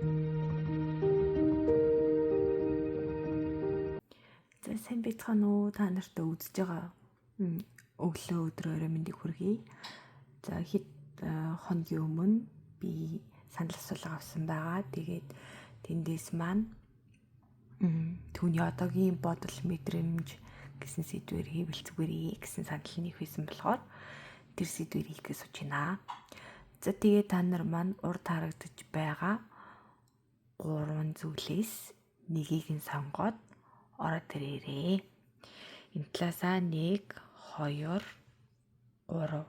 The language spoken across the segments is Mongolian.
За сайн байцгаана уу? Та нартай үзэж байгаа өглөө өдрөөрөө мэндийг хүргэе. За хэд хоногийн өмнө би санал асуулга авсан байгаа. Тэгээд тэндээс маань түүний одоогийн бодол мэдрэмж гэсэн сэдвээр хэвлцгээрээ гэсэн санал нэг хийсэн болохоор тэр сэдвээр хийхээс сууж байна. За тэгээд та нар маань урд харагдаж байгаа 3 зүйлээс нэгийг нь сонгоод ороод ирээрээ. Энэ талаасаа 1, 2, 3.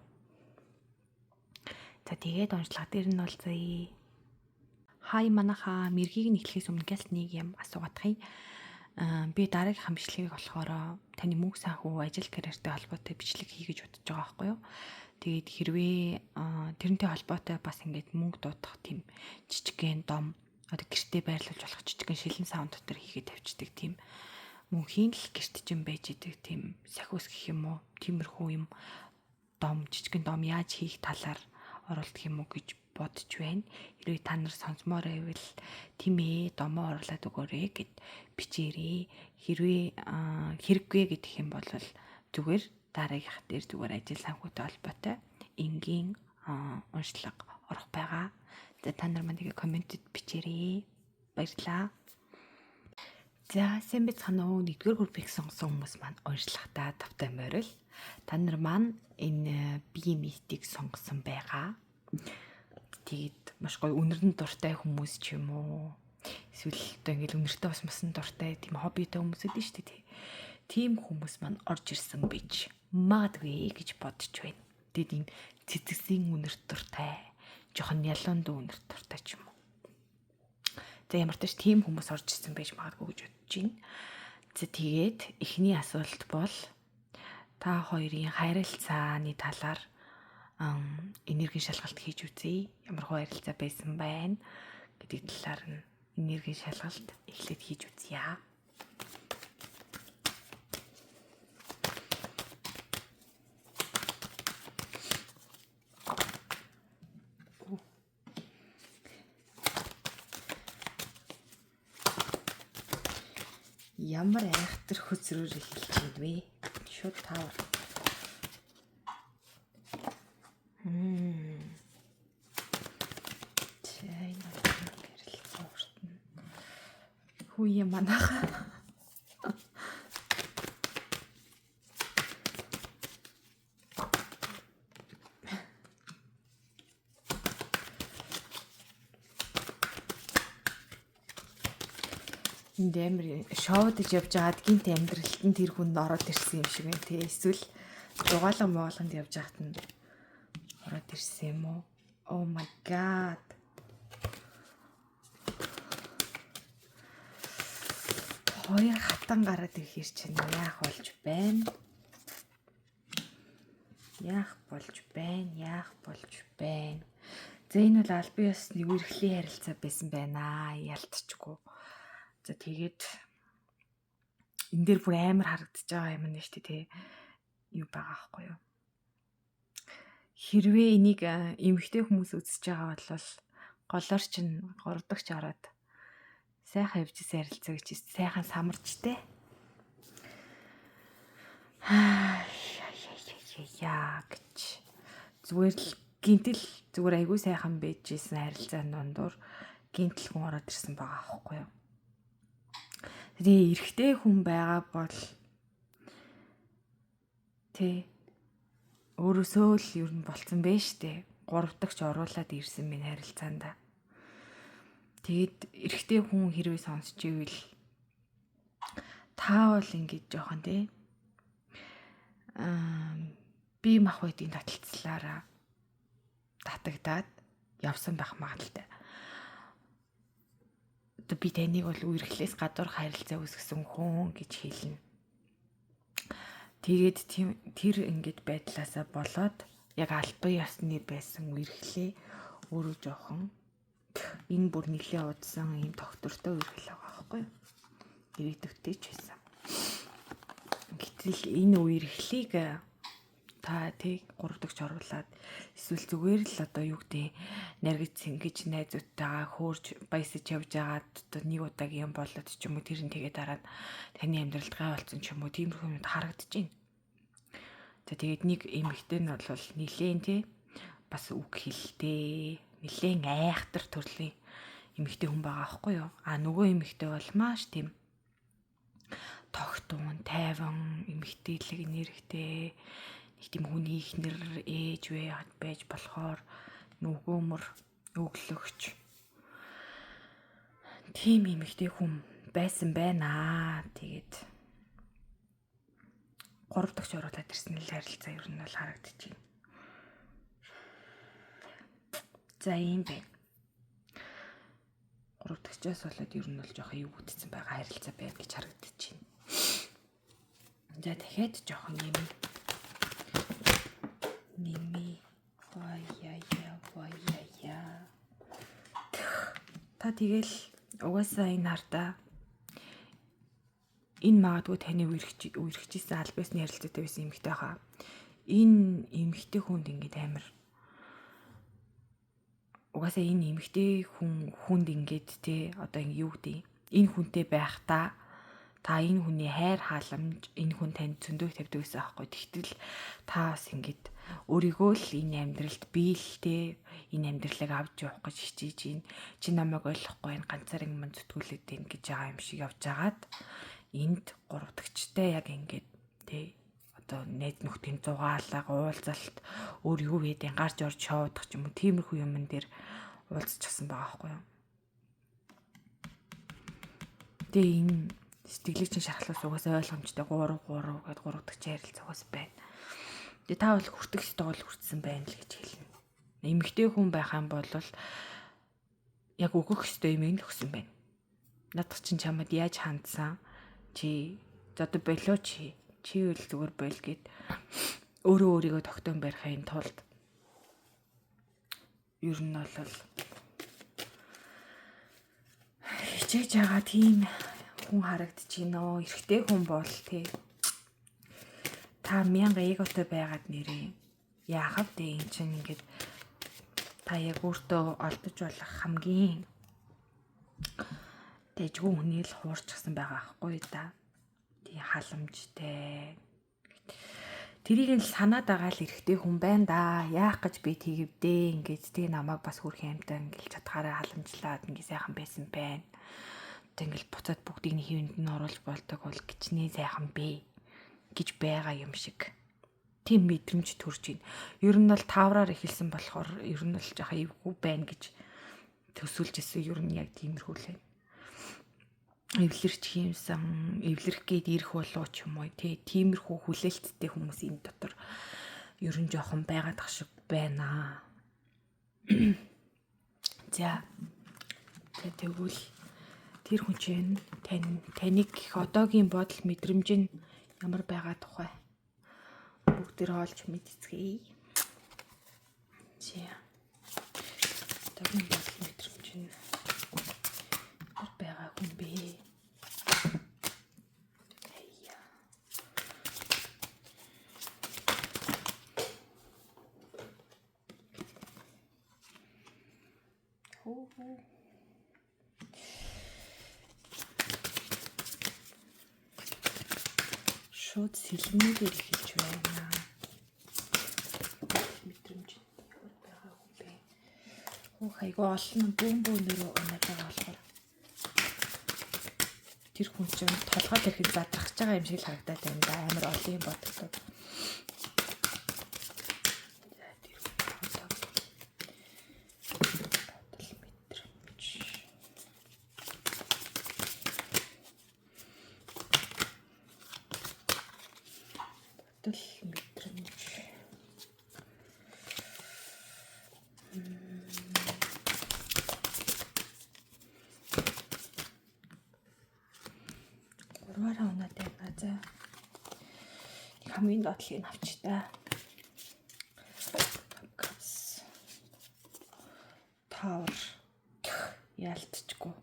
За тэгээд онцлог дээр нь бол заяа. Хай манайхаа мэргийг нь эхлэхээс өмнө гялт нэг юм асуугаадахыг. Би дараагийн бичлэгийг болохоор таны мөнх санхүү ажил карьертэй холбоотой бичлэг хий гэж бодож байгаа байхгүй юу. Тэгээд хэрвээ тэрнтэй холбоотой бас ингээд мөнгө дуудах тийм жижигхэн дом одоо гэртээ байрлуулж болох жижигхэн шилэн саунд дотор хийгээд тавьчихдаг тийм мөнхийн л гэрт чинь байж идэг тийм сахиус гэх юм уу тиймэрхүү юм дом жижигхэн дом яаж хийх талаар оролдох юм уу гэж бодож байна. Хэрвээ та нар сонсомоор байвал тийм ээ домоо оруулаад өгөөрэй гэд бичээрэй. Хэрвээ хэрэггүй гэдэг юм бол зүгээр дараагийнх дээр зүгээр ажил санхүүтэй холбоотой энгийн уншлага орох байгаа. За та нар манайг комментэд бичээрэй. Баярлалаа. За сайн байцгаана уу? 1-р группийг сонгосон хүмүүс маань уншлагатаа тавтай морил. Та нар маань энэ бие мэтийг сонгосон байгаа. Тэгээд маш гоё үнэрнэ дуртай хүмүүс ч юм уу. Эсвэл одоо ингээл үнэртэй бас масан дуртай тийм хоббитэй хүмүүс өдөө шүү дээ. Тийм хүмүүс маань орж ирсэн бич магадгүй гэж бодож байна. Тэгээд ийм цэцэгсийн үнэрт дуртай, жоохон ялуун дүү үнэрт дуртай ч юм уу. За ямар ч тийм хүмүүс орж ирсэн байж магадгүй гэж бодож байна. За тэгээд эхний асуулт бол та хоёрын харилцааны талаар энергийн шалгалт хийж үзье. Ямар хөө харилцаа байсан байна гэдэг талаар нь энергийн шалгалт эхлээд хийж үзье. Ямар айхтар хөзрөөр эхэлж байна вэ? Шууд таавар. Хүйе манайха. Энд амир шоудж явж байгаад гинт амьдралд нь тэр хүнд ороод ирсэн юм шиг байна тий. Эсвэл дугаалга моолгонд явж байгаад нь ороод ирсэн юм уу? Oh my god. Хоёр хатан гараад ирэхэр чинь яах болж байна? Яах болж байна? За энэ бол аль бие усны үргэлжлэлийн харилцаа байсан байна. Ялтчгүй. За тэгээд энэ дээр бүр амар харагдаж байгаа юм байна шүү дээ тий. Юу байгаа аахгүй юу? Хэрвээ энийг эмэгтэй хүмүүс үзэж байгаа бол голоор чинь 3 дахь ороод сайхан явжсэн харилцаа гэж сайхан самарч те. Яа гэж зүгээр л гинтэл зүгээр айгүй сайхан байжсэн харилцааны дундуур гинтэл хүн ороод ирсэн байгаа аахгүй юу? Тэгээ эрэгтэй хүн байгаа бол тэ өөрөөсөө л ер нь болцсон байж штэ. 3 дахь ч оруулаад ирсэн минь харилцаанд. Тэгээд эрэгтэй хүн хэрвээ сонсч ивэл та бол ингэж жоохон тэ би мах байдгийн таталцлаараа татагдаад явсан байх магадaltaй. Одоо би таныг бол үерхлээс гадуур харилцаа үүсгэсэн хүн гэж хэлнэ. Тэгээд тэр ингэж байдлаасаа болоод яг албан ёсны байсан үерхлээ өөрөө жоохон энэ бүр нэлээ удсан ийм доктортой үерхэл байгаа байхгүй юу? Ирээдүйтэй ч байсан. Гэтэл энэ үерхлийг та тэг 3 дахь оруулаад эсвэл зүгээр л одоо юу гэдэг наргиж ингэж найзуудтайгаа хөөрж баясаж явж агаад одоо нэг удаагийн юм болоод ч юм уу тэр нь тэгээд дараа нь таны амьдралд гай болсон ч юм уу тиймэрхүү юмуд харагдаж байна. За тэгээд нэг эмэгтэй нь бол нилээн тий бас үг хэлтэй нилээн айхтар төрлийн эмэгтэй хүн байгаа аахгүй юу? Нөгөө эмэгтэй бол маш тийм тогтун, тайван, эмэгтэйлэг нэрхтэй нэг тийм хүний ихнэр ээж байж болохоор нөгөөмөр өглөгч тийм эмэгтэй хүн байсан байна. Тэгээд 3 дахь оруулаад ирсэн л харилцаа ер нь бол харагдаж байна. За юм бэ. 3 дахьчаас болоод ер нь бол жоохон юу үтцсэн байгаа харилцаа байна гэж харагдаж байна. За дахиад жоохон ними ваяя. Та тэгэл угаасаа энэ хартаа энэ магадгүй таны үерхчихсэн албасны харилцаатай байсан эмэгтэй хаа. Энэ эмэгтэй хүнд ингээд амар угаасаа энэ эмэгтэй хүнд ингээд те одоо юу гэдэг энэ хүнтэй байхдаа та энэ хүний хайр халамж энэ хүн танд зөндөө тавьдаг байсан аахгүй. Тэгтэл та бас ингээд өөрийгөө л энэ амьдралд би л те энэ амьдралыг авч явах гэж хичээж байна. Чи намайг ойлгохгүй энэ ганцаараа юм зүтгүүлээд байна гэж байгаа юм шиг явж агаад энд 3 дахьчтай яг ингээд те одоо найз нөхдийн зугаалга уулзалт өөр юу гэдэг гарч орж шоудах ч юм уу тиймэрхүү юмн дээр уулзчихсан байгаа аахгүй юу. Тэгээ энэ сэтгэлийн чинь шархлаас угаасаа ойлгомжтой 3 гээд 3 дахь харилцаа угаас байна. Тэгээ та бол хүртэх ёстой бол хүртсэн байна л гэж хэлнэ. Эмэгтэй хүн байх юм бол яг өгөх ёстой юм ин өгсөн байна. Надад чинь чамд яаж хандсан? Чи одоо болоо чи үл зүгээр бойл гэд өөрийгөө тогтоон барихын тулд ер нь бол хичээж байгаа тийм хүн харагдаж байна оо. Эрэгтэй хүн бол тий та 1000 эготой байгаад нэрээ яахав дээ эн чинь ингээд та яг өөртөө олдож болох хамгийн дэжгүй хүний л хуурчихсан байгаа аахгүй да. Тий халамжтай тэрийг нь санаад байгаа л эрэгтэй хүн байна да. Яах гэж би тэгвдээ ингээд тий намайг бас хүрх юмтай ингээд чадхаараа халамжлаад ингээд сайхан байсан байна. Тэгэл буцаад бүгдийг нь хэвэнд нь оруулж болдог бол гिचний сайхан бэ гэж байгаа юм шиг тийм мэдрэмж төрж байна. Ер нь бол тавраар эхэлсэн болохоор ер нь л жаахан эвгүй байна гэж төсөөлж ирсэн. Ер нь яг тиймэрхүү л байна. Эвлэрч хиймсэн, эвлэрх гээд ирэх болоо ч юм уу тиймэрхүү хүлээлттэй хүмүүс энэ дотор ер нь жоохон байгаад ах шиг байна. За тэгвэл тэр хүн чинь таныг одоогийн бодол мэдрэмж нь ямар байгаа тухай бүгд тэр олж мэдцгээе. За одоогийн бодол мэдрэмж нь ямар байгаа хүн бэ? Шууд сэлмүүдээр эхэлж байна. Мэдрэмж ямар байгаа хүн бэ? Хайгоо олон бөөнөрөө унаад байгаа болохоор тэр хүн чинь толгой ирэхэд задрахж байгаа юм шиг харагдаад байна да. Амар олон юм боддог. Гурваараа унаад байна. За. Хамгийн дотлыг авч та. Тавар ялтчгүй.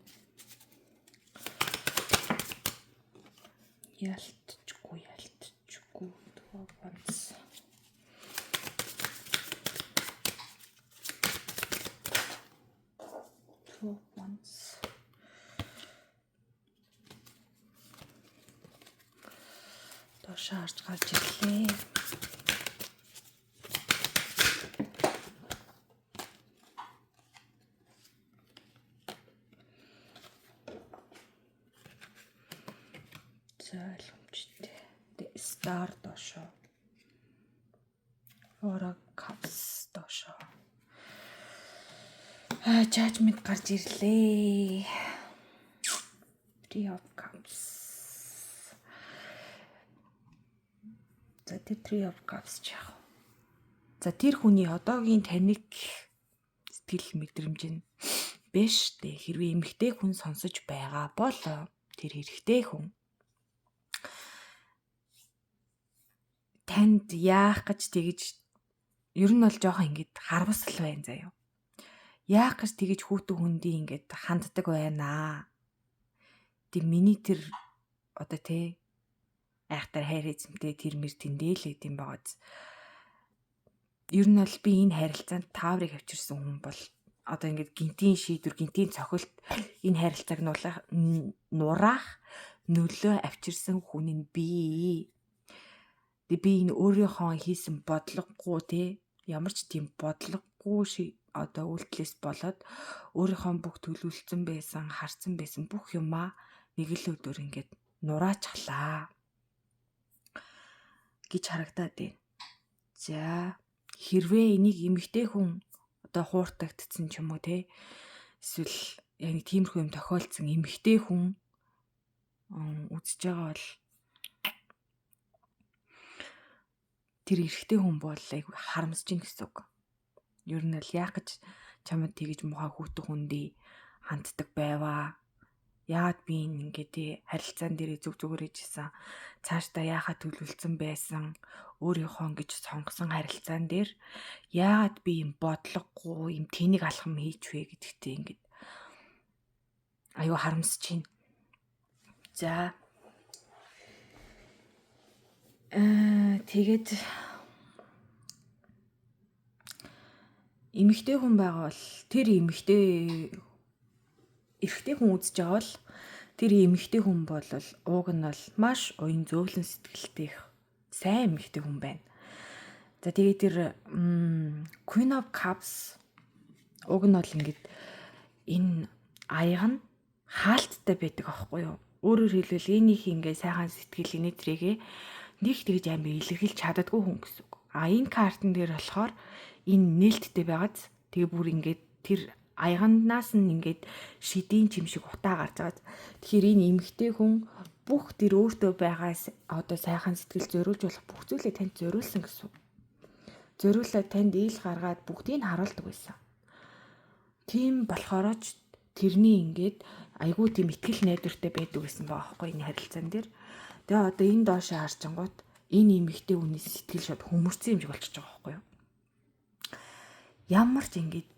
Ялтчгүй. Төвөнс. Two Wands. Доош харж гарч ирлээ. Ойлгомжтой. The Star доошоо. Four of Cups доошоо. Judgment гарч ирлээ. Three of Cups. За тэр Three of Cups ч яах. За тэр хүний одоогийн таныг сэтгэл мэдрэмж нь биш дээ. Хэрвээ эмэгтэй хүн сонсож байгаа бол тэр хэрэгтэй хүн танд яах гэж тэгж ер нь бол жоохон ингэж харвасал байна заяа. Яах гэж тэгж хүүтэн хүндий ингэж ханддаг байна. Тэг миний тэр одоо тий айхтар хайр эзэмтэй тэр мэр тэндээ л гэдэм байгааз. Ер нь бол би энэ харилцаанд тааврыг авчирсан хүн бол одоо ингэж гинтийн шийдвэр, гинтийн цохилт энэ харилцааг нураах нөлөө авчирсан хүн нь би. Тэг би энэ өөрийнхөө хийсэн бодлогогүй тий ямар ч тийм бодлогогүй одоо үйлдэлээс болоод өөрийнхөө бүх төлөвлөсөн байсан, харсан байсан бүх юмаа нэг л өдөр ингэж нураачихлаа гэж харагдаад байна. За хэрвээ энийг эмэгтэй хүн одоо хууртагдсан ч юм уу те эсвэл яг нэг тиймэрхүү юм тохиолдсон эмэгтэй хүн үзэж байгаа бол тэр эрэгтэй хүн бол айгүй харамсаж ийн гэсэн үг. Ер нь л яах гэж чамд тэгж мухаа хүүтэн хүндий ханддаг байваа. Яагаад би ингээд харилцаан дээр зүг зүгээр хийжсэн. Цаашдаа яахад төлөвлөсөн байсан. Өөрийнхөө гэж сонгосон харилцаан дээр яагаад би юм бодлогогүй юм тэнийг алхам хийж вэ гэдэгтээ ингээд аюу харамсаж байна. За тэгээд эмэгтэй хүн байгаа бол тэр эрэгтэй хүн үзэж байгаа бол тэр эмэгтэй хүн бол ууг нь бол маш уян зөөлөн сэтгэлтэй сайн эмэгтэй хүн байна. За тэгээд тэр Queen of Cups уг нь бол ингээд энэ аяга нь хаалттай байдаг аахгүй юу? Өөрөөр хэлбэл энийх ингээ сайхан сэтгэл инээтрээгээ нэг тэгж амар илэрхийлж чаддаггүй хүн гэсэн үг. Энэ картн дээр болохоор энэ нээлттэй байгааз тэгээ бүр ингээд тэр аягнаас нь ингээд шидийн чим шиг утаа гарч байгаа. Тэгэхээр энэ эмэгтэй хүн бүх тэр өөртөө байгаа одоо сайхан сэтгэл зориулж болох бүх зүйлээ танд зориулсан гэсэн. Зориулаад танд ил гаргаад бүгдийг харуулдаг байсан. Тийм болохоор ч тэрний ингээд айгүй тийм ихтгэл найдвартай байдаг гэсэн байгаа байхгүй энэ харилцаан дээр. Тэгээ одоо энэ доош харчингууд энэ эмэгтэй хүний сэтгэл шууд хөмөрцөн юм шиг болчихж байгаа байхгүй юу? Ямар ч ингээд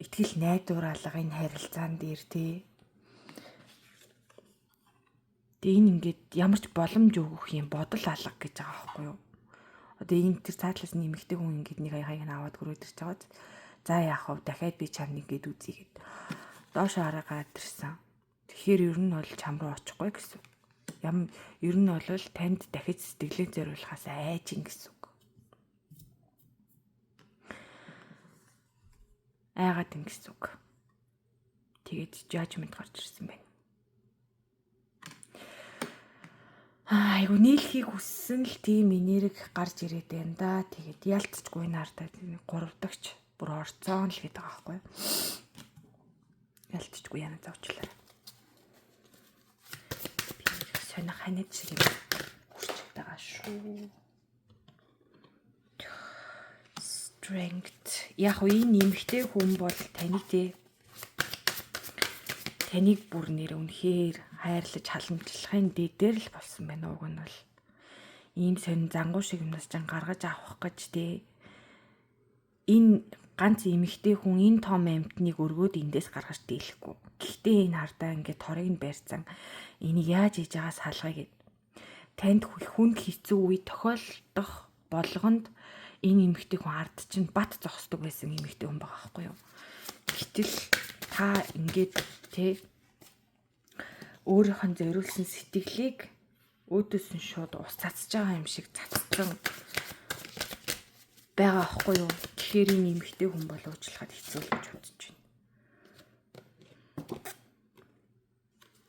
ихтгэл найдвараалга энэ харилцаан дээр тий. Тэгээ энэ ингээд ямар ч боломж өгөх юм бодол алга гэж байгаа байхгүй юу? Одоо энэ тэр цаатлаас нэмэгтэй хүн ингээд нэг аяыг нь аваад гөрөөд ирж байгаа. За яах вэ? Дахиад би чамд ингээд үзье гэд. Доош хараад ирсэн. Тэгэхээр ер нь бол чам руу очихгүй гэсэн. Ер нь бол танд дахиж сэтгэлээ зориулахаас айж ин гэсэн үг. Айгаад ин гэсэн үг. Тэгээд judgment гарч ирсэн байна. Айгу нийлхийг хүссэн л тийм энерги гарч ирээд байна да. Тэгээд ялцчихгүй наартаа 3 дахьч бүр орцоон л гэдэг байгаа байхгүй. Ялцчихгүй яна завчлаа. Сонир ханаад шиг хүрчээд байгаа шүү. Strength. Яг энэ нэмэгтэй хүн бол таныг бүр нэр үнэхээр хайрлаж халамжлахын дээр л болсон байна уг нь бол. Ийм сонин зангуу шиг юмнаас ч гаргаж авах гэж тий. Энэ ганц эмэгтэй хүн энэ том амьтныг өргөөд эндээс гаргаж дийлэхгүй. Гэхдээ энэ хардаа ингээд торыг нь барьсан. Энийг яаж хийж байгаас салгая гэд. Танд хүнд хэцүү үе тохиолдох болгонд энэ эмэгтэй хүн ард чинь бат зогсдог байсан эмэгтэй хүн байгаа байхгүй юу? Гэтэл та ингээд тэ өөрийнх нь зориулсан сэтгэлийг өөдөөс нь шууд ус цацж байгаа юм шиг цацсан байгаа аахгүй юу? Тэгэхээр энэ эмэгтэй хүн бол уучлахад хэцүү л гэж бодож байна.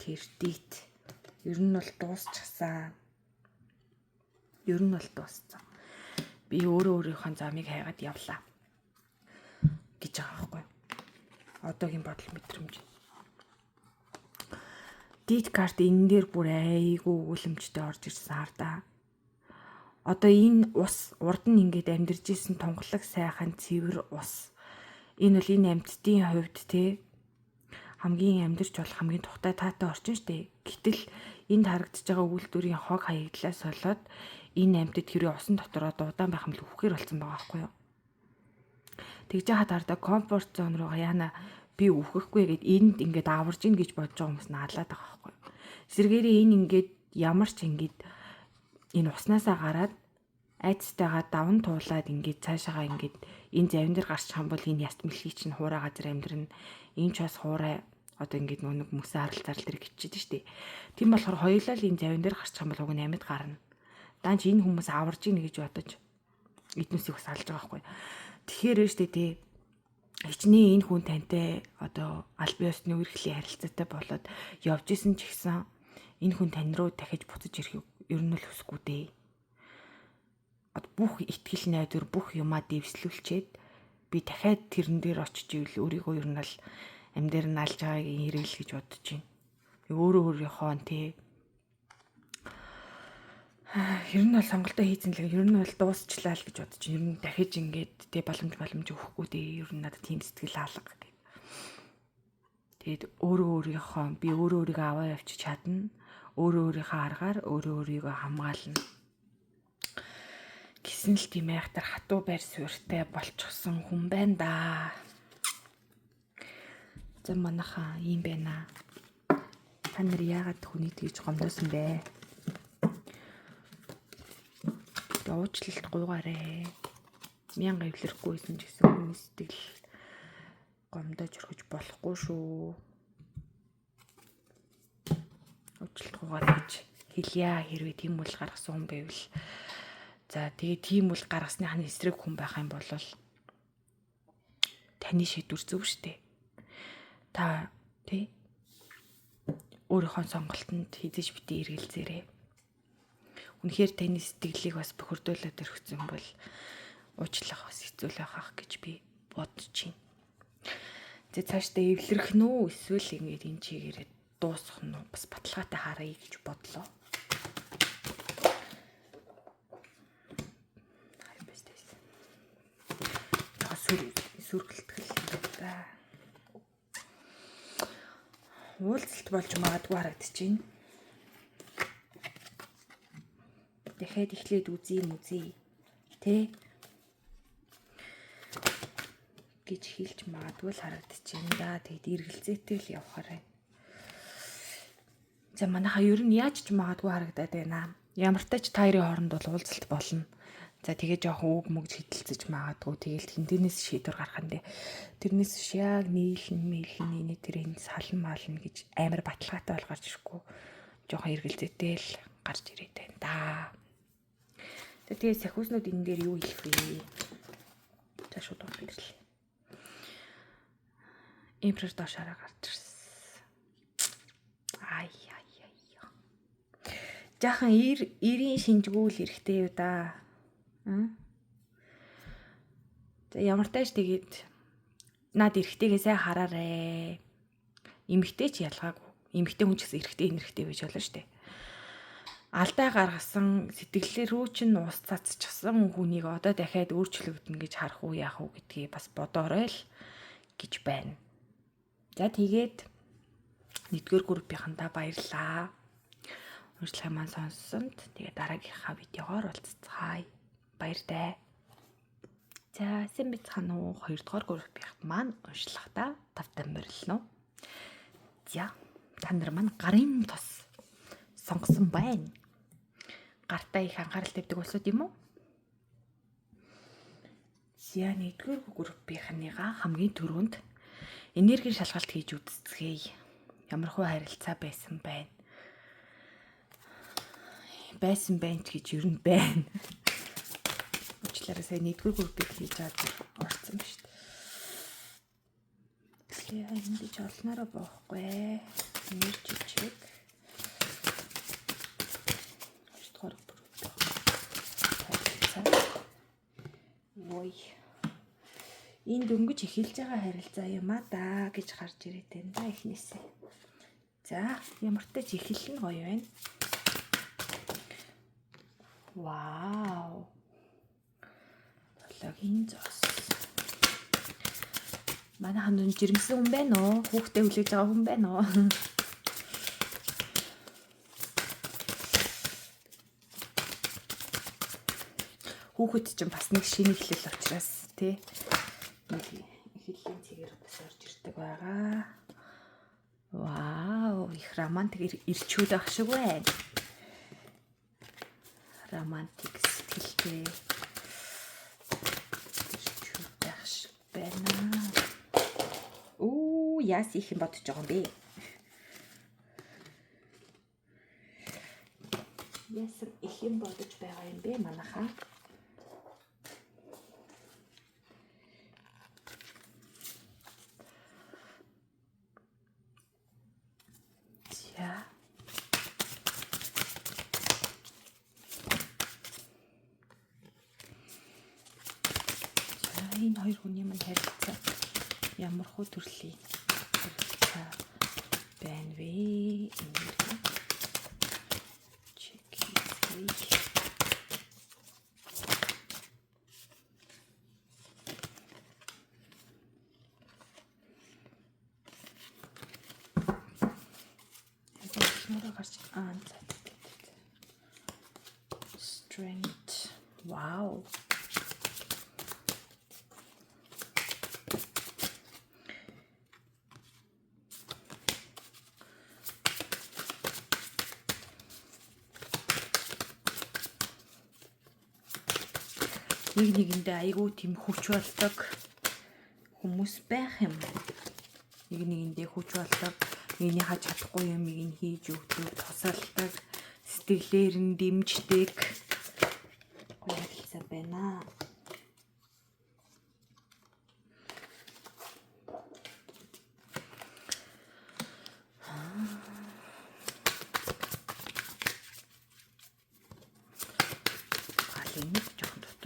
Тэр дийт ер нь бол дуусчихсан. Ер нь бол дууссан. Би өөрийнхөө замыг хайгаад явлаа гэж байгаа байхгүй юу? Одоогийн бодол мэдрэмж. Дийт карт энэ дээр бүр айгүй өгүүлэмжтэй орж ирсэн хардаа. Одоо энэ ус урд нь ингээд амьдарч исэн тунгалаг сайхан цэвэр ус. Энэ бол энэ амьтдын хувьд те хамгийн амьдарч болох хамгийн тухтай таатай орчин штэ. Гэтэл энд харагдаж байгаа үйлдвэрийн хог хаягдлаас болоод энэ амьтад хэрэг усан дотороо дуудаан байх юм л үхээр болсон байгаа байхгүй юу? Тэгж яхад хардаа комфорт зон руу яана би үхэхгүй гэд энд ингээд аварж ийн гэж бодож байгаа хүмүүс наалаад байгаа байхгүй юу? Сэргээрээ энэ ингээд ямар ч ингээд энэ уснасаа гараад айцтайгаа давн туулаад ингээд цаашаага ингээд энэ завин дээр гарч хам бол энэ яст мэлхий чинь хуурай газар амьдрын энэ ч бас хуурай одоо ингээд нэг мөсөн арал зарал дээр гिचээд штэ. Тийм болохоор хоёулаа л энэ завин дээр гарч хам бол уг нь амьд гарна. Даанч энэ хүмүүс аварж ийн гэж бодож эднүсийг бас алж байгаа байхгүй. Тэгэхээр штэ тий хичнээн энэ хүн тантай одоо аль бие усны үргэлжлэлийн харилцаатай болоод явж исэн ч гэсэн энэ хүн тань руу дахиж буцаж ирэхийг ер нь л хүсэхгүй дээ. Бүх итгэл найдвар бүх юмаа дэвслүүлчихэд би дахиад тэрэн дээр очиж ивэл өөрийгөө ер нь л амьдэр нь алж байгааг хэрэгэл гэж бодож байна. Би өөрийнхөө тий ер нь бол сонголтоо хийцэн л ер нь бол дуусчлаа л гэж бодож байна. Ер нь дахиж ингээд тий боломж өгөхгүй дээ. Ер нь надад тийм сэтгэл алга гэх. Тэгэд өөрийнхөө би өөрийгөө аваа явчих чадна. Өөрийнхөө аргаар өөрийгөө хамгаална. Гисэн л тийм айхтар хатуу байр суурьтай болчихсон хүн байна да. За манайхаа юм байна. Та нар яагаад хүнийг тэгж гомдоосон бэ? Уучлалт гуйгаарэ. Мянга эвлэрхгүйсэн ч гэсэн хүний сэтгэл гомдож өргөж болохгүй шүү. Уучлалт гуйгаарэ гэж хэлье. Хэрвээ тийм үл гаргасан хүн байвал за тэгээ тийм үл гаргасныхаа эсрэг хүн байх юм бол таны шийдвэр зөв штэ. Та тий өөрийнхөө сонголтонд хизэж битээ эргэлзээрэй. Үнэхээр таны сэтгэлийг бас бохирдуулаад өргөцсөн бол уучлах бас хэцүү л байхах гэж би бодож байна. Тэ цаашдаа эвлэрэх нүү эсвэл ингэж энэ чигээрээ дуусгах нь бас баталгаатай харъя гэж бодлоо. Сүргэлтгэл та. Уулзалт болж магадгүй харагдчихээн. Дахиад эхлээд үзье. Тэ? гэж хэлж магадгүй л харагдчихээн да. Тэгэд эргэлзээтэй л явахаарай. За манайхаа ер нь яаж ч магадгүй харагдаад байна. Ямар ч тач та хоёрын хооронд бол уулзалт болно. За тэгээ жоохон үг мөгж хидэлцэж магадгүй. Тэгээл тэнтэнээс шийдвэр гарах нь. Тэрнээс яг нийлэн тэр энэ салан мална гэж амар баталгаатай бол гарч ирэхгүй. Жоохон эргэлзээтэй л гарч ирээд байна да. Тэгээ сахиуснууд энэ дээр юу хэлэх вэ? За шууд бирлээ. Эмперор доошаараа гарч ирсэн. Ай. Жаахан эрийн шинжгүүл эрэхтэй юу да. За ямар тааш тэгээд над эрэхтэйгээ сайн хараарэ. Эмэгтэй ч ялгаагүй. Эмэгтэй хүн ч гэсэн эрэхтэй байж болно штэ. Алдаа гаргасан сэтгэлээр рүү чинь ус цацчихсан хүнийг одоо дахиад өөрчлөгдөн гэж харах уу яах уу гэдгийг бас бодоорой л гэж байна. За тэгээд 1-р группийнхандаа баярлаа. Урьдчилан маань сонссонд тэгээд дараагийнхаа видеогоор уулзцгаая. Баяртай. За сайн бицхан уу 2-р группийнх маань уншлахдаа тавтай морилно. За та нар маань гарын тос сонгосон байна. Гартаа их анхаарал тавьдаг болсод юм уу? За 1-р группийнхныгаа хамгийн түрүүнд Энергийн шалгалт хийж үзцгээе. Ямар хөө харилцаа байсан байна. Байсан байна ч гэж ер нь байна. Уучлаарай сая нэгдүгээр группийг хийж аваад орсон ба шүү дээ. Тэгэхээр энд ч олноороо боохгүй. Нэр жижиг. Хоёрдугаар групп. Ой. Энд дөнгөж эхэлж байгаа харилцаа юм а да гэж гарч ирээд байна да эхнээсээ. За, ямар ч тач эхэлл нь гоё байна. Вау. Логин зос. Манай хандун жирэмсэн хүн байна уу? Хүүхдээ хүлээж байгаа хүн байна уу? Хүүхэд чинь бас нэг шинэ эхлэл учраас тий. Нэг эхлэлийн цэгээр бас орж ирдэг байгаа. Вау, их романтик ирчүүд ах шиг байна. Романтик сэтгэлтэй ирчүүд ах шиг байна. Оо, яас их юм бодож байгаа юм бэ? Яасан их юм бодож байгаа юм бэ манайхаа? Энэ хоёр хүний маань харилцаа ямар хөө төрлийн харилцаа байна вэ? Чек хийх. Strength. Wow. Нэг нэгэндээ айгүй тийм хүч болдог хүмүүс байх юм. Нэг нэгэндээ хүч болдог, нэгний хаж чадахгүй юм ийг нь хийж өгдөг, тусалдаг, сэтгэлээр нь дэмждэг. Гоё хэлсэн байна.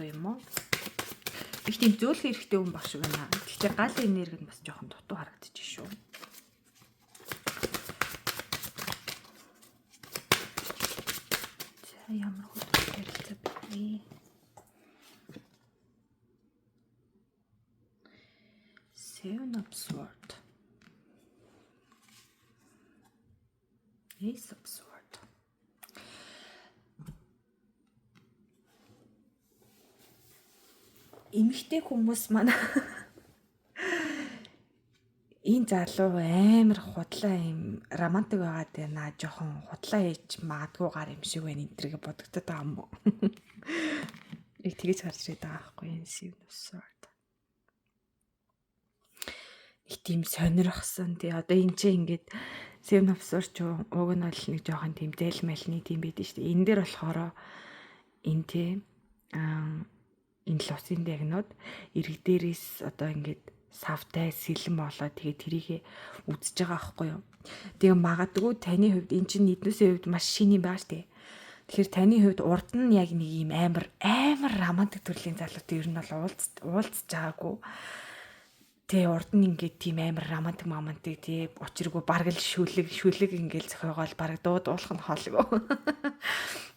Юм уу? Их тийм зөөлөх хэрэгтэй хүн баг шиг байна. Гэхдээ гал энерги нь бас жоохон дутуу харагдчих шүү. За ямар хөдөлгөөн харилцаа бэ? Seven of Swords. Ace of Swords. Эмэгтэй хүмүүс маань энэ залуу амар худлаа юм романтик байгаад байна. Жохон худлаа хийж магадгүйгаар юм шиг байна энэ төрөйг бодогдод байгаа юм уу? Их тэгэж гарч ирээд байгаа байхгүй энэ Seven of Swords. Их тийм сонирхсан тий одоо энэ чинь ингээд Seven of Swords ч уг нь бол нэг жоохон тийм зээлмэлний тийм байдэн шүү дээ. Энэ дээр болохоор энэ тий энэ лусын дагнууд ирэг дээрээс одоо ингээд савтай сэлэн болоод тэгээ тэрийг үзэж байгаа байхгүй юу. Тэгээ магадгүй таны хувьд эн чинь эднээсээ хувьд маш шиний байгаа штэ. Тэгэхээр таны хувьд урд нь яг нэг юм амар романтик төрлийн залуутай ер нь бол уулзж байгаагүй. Тэгээ урд нь ингээд тийм амар романтик тий учиргүй бараг л шүлэг ингээд зохиогоол бараг дуудуулах нь хоолгүй.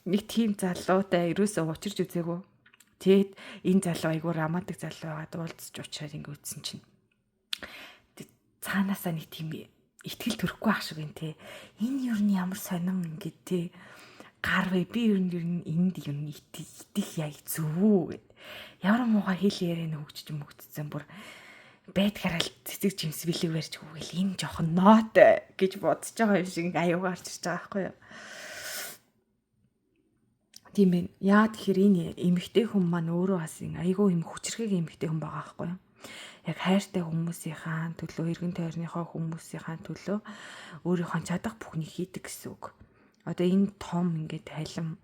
Нэг тийм залуутай ерөөсөө учирч үзээгүй. Тэгэд энэ залуу айгүй романтик залуу байгаад уулзч уучраад ингэ үтсэн чинь цаанаасаа нэг тийм ихтгэл төрөхгүй ах шиг юм те. Энэ юу н ямар сонин ингэ те. Гар вэ би ер нь энд юу н итэх яг зөв үү гэд. Ямар муухай хэл яриа хөгжиж мөгцсөн бүр байдгаараа л цэцэг жимс бэлэг барьж хүүгэл энэ жоохон ноот гэж бодож байгаа юм шиг аюугаар гарч ирж байгаа байхгүй юу. Тийм ээ. Яа тэгэхээр энэ эмэгтэй хүн маань өөрөө бас айгүй юм хүчрхэг эмэгтэй хүн байгаа байхгүй юу. яг хайртай хүмүүсийнхаа төлөө, эргэн тойрныхоо хүмүүсийнхаа төлөө өөрийнхөө чадах бүхнийг хийдэг гэсэн үг. Одоо энэ том ингээд хайлам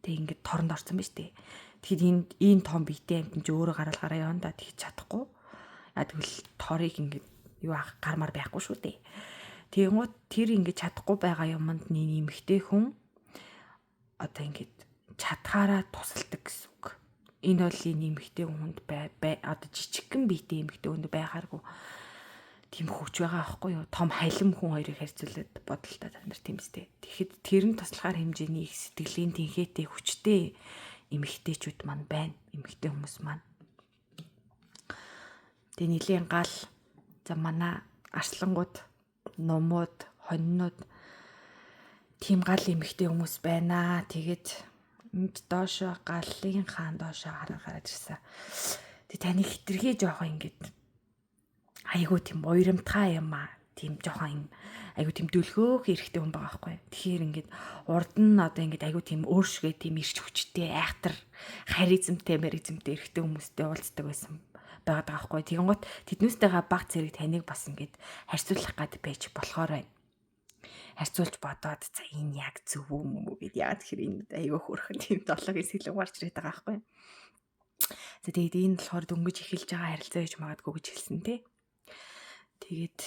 тэг ингээд торонд орсон биз дээ. Тэгэхэд энэ том биетэй амтэн ч өөрөө гаргалгаараа явна да тэгж чадахгүй. Тэгвэл торыг ингээд юу гармаар байхгүй шүү дээ. Тэгэнгუთ тэр ингээд чадахгүй байгаа юмд нэмэгтэй хүн одоо ингээд чадхаараа тусалдаг гэсэн үг. Энэ бол нэмэгтэй хүнд одоо жижигхэн биетэй нэмэгтэй хүнд байхааргүй тийм хүч байгаа аахгүй юу? Том халим хүн хоёрыг харьцуулаад бодолтой та нар тийм үстэй. Тэгэхэд тэр нь туслахаар хэмжээний их сэтгэлийн тэнхээтэй хүчтэй эмэгтэйчүүд маань байна. Эмэгтэй хүмүүс маань. Тэгээ нилийн гал за манай арслангууд, нумууд, хоньнууд тийм гал эмэгтэй хүмүүс байна. Тэгээд энд доошо галын хаан доошо гараад ирсэн. Тэг таны хитрхээ жоохон ингээд айгуу тийм уйрамтгай юм аа. Тийм жоохон айгуу тийм дөлгөөх эрэхтэй хүн байгаа байхгүй. Тэгэхээр ингээд урд нь одоо ингээд айгуу тийм өөршгөө тийм ирч хүчтэй, айхтар, харизмтэй, эрэхтэй хүмүүстэй уулздаг байсан байгаа байхгүй. Тэгэнгუთ тэднүүстэйгээ баг зэрэг таныг бас ингээд харьцуулах гад байж болохоор байна. Харьцуулж бодоод за энэ яг зөв юм уу гэд яа тэгэхээр энэ айгуу хөөрхөн тийм долоогийн сэлэг гарч ирээд байгаа байхгүй. За тэгээд энэ болохоор дөнгөж эхэлж байгаа харилцаа гэж магадгүй гэж хэлсэн тий. Тэгээд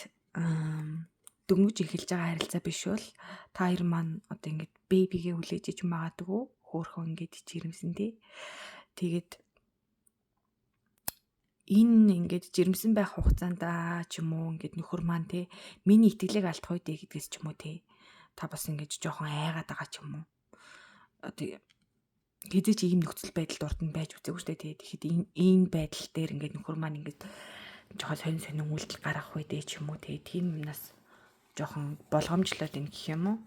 дөнгөж эхэлж байгаа харилцаа биш бол та хоёр маань одоо ингээд бэбигээ хүлээж иж магадгүй хөөрхөн ингээд жирэмсэн тий. Тэгээд энэ ингээд жирэмсэн байх хугацаанд ч юм уу ингээд нөхөр маань тий миний итгэлийг алдах үедээ гэдгээс ч юм уу тий та бас ингээд жоохон айгаад байгаа ч юм уу. Одоо хэзээ ч ийм нөхцөл байдалд урд нь байж үзээгүй шүү дээ тий. Тэгэхэд энэ байдал дээр ингээд нөхөр маань ингээд жоохон сонин үйлдэл гаргах үедээ ч юм уу тий тийм юмнаас жоохон болгоомжлоод ин гэх юм уу.